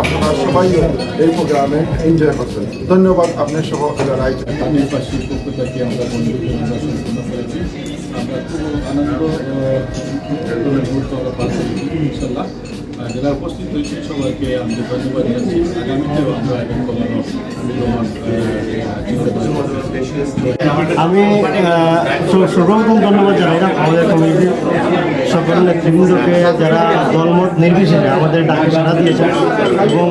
আপনারা সবাই এই প্রোগ্রামে এনজয় করছেন। ধন্যবাদ আপনার সহ যারা আয়োজন। আদিবাসীর পক্ষ থেকে আমরা বন্ধুকে আমরা সম্পূর্ণ করেছি। আমরা খুব আনন্দ মুহূর্ত আমরা পার করেছি ইনশাল্লাহ। যারা উপস্থিত হয়েছে সবাইকে আমি ধন্যবাদ জানাচ্ছি। আগামীতেও আমরা এখন কমানো আমি সর্বপ্রথম ধন্যবাদ জানাই আমাদের কমিটির সকল নেতৃবৃন্দকে যারা দলমত নির্বিশেষে আমাদের ডাকে সাড়া দিয়েছেন এবং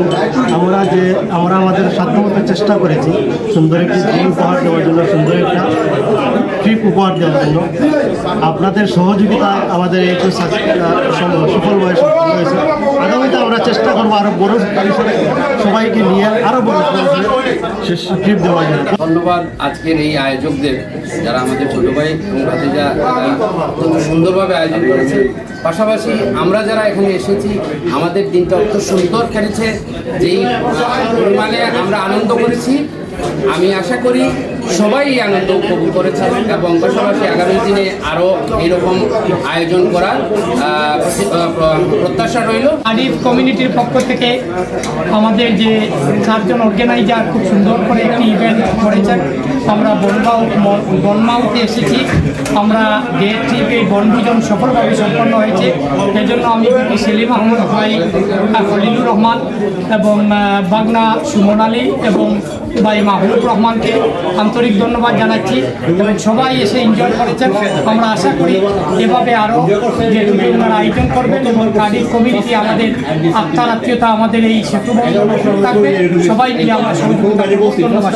আমরা আমাদের সাধ্যমতো চেষ্টা করেছি সুন্দর একটি ট্রিপ উপহার দেওয়ার জন্য, সুন্দর একটা ট্রিপ উপহার দেওয়ার জন্য। আপনাদের সহযোগিতায় আমাদের এই সফলভাবে সম্পন্ন হয়েছে। আগামীতে আমরা চেষ্টা করবো আরও বড় পরিসরে সবাইকে নিয়ে আরও বড় শেষ ট্রিপ দেওয়ার জন্য। ধন্যবাদ আজকের এই আয়োজকদের, যারা আমাদের ছোটো ভাই এবং ভাতিজা অত্যন্ত সুন্দরভাবে আয়োজন করেছে। পাশাপাশি আমরা যারা এখানে এসেছি আমাদের দিনটা অত্যন্ত সুন্দর কেটেছে। যেই পরিমাণে আমরা আনন্দ করেছি, আমি আশা করি সবাই এই আনন্দ উপভোগ করেছেন এবং পাশাপাশি আগামী দিনে আরও এইরকম আয়োজন করার প্রত্যাশা রইল। আরিফ কমিউনিটির পক্ষ থেকে আমাদের যে 4 জন অর্গানাইজার খুব সুন্দর করে একটি ইভেন্ট করেছেন। আমরা বনমাউতে এসেছি। আমরা ডে ট্রিপে বনভোজন সফলভাবে সম্পন্ন হয়েছে। এজন্য আমি সেলিম আহমদ ভাই, খলিলুর রহমান এবং বাগনা সুমন আলী এবং ভাই মাহবুব রহমানকে আন্তরিক ধন্যবাদ জানাচ্ছি এবং সবাই এসে এনজয় করেছেন। আমরা আশা করি এভাবে আরও যেটুকু ওনারা আয়োজন করবেন এবং কার্ডিফ কমিউনিটি আমাদের আত্মার আত্মীয়তা আমাদের এই সেতু বন্ধন থাকবে। সবাই মিলে আমরা সহযোগিতা করব। ধন্যবাদ।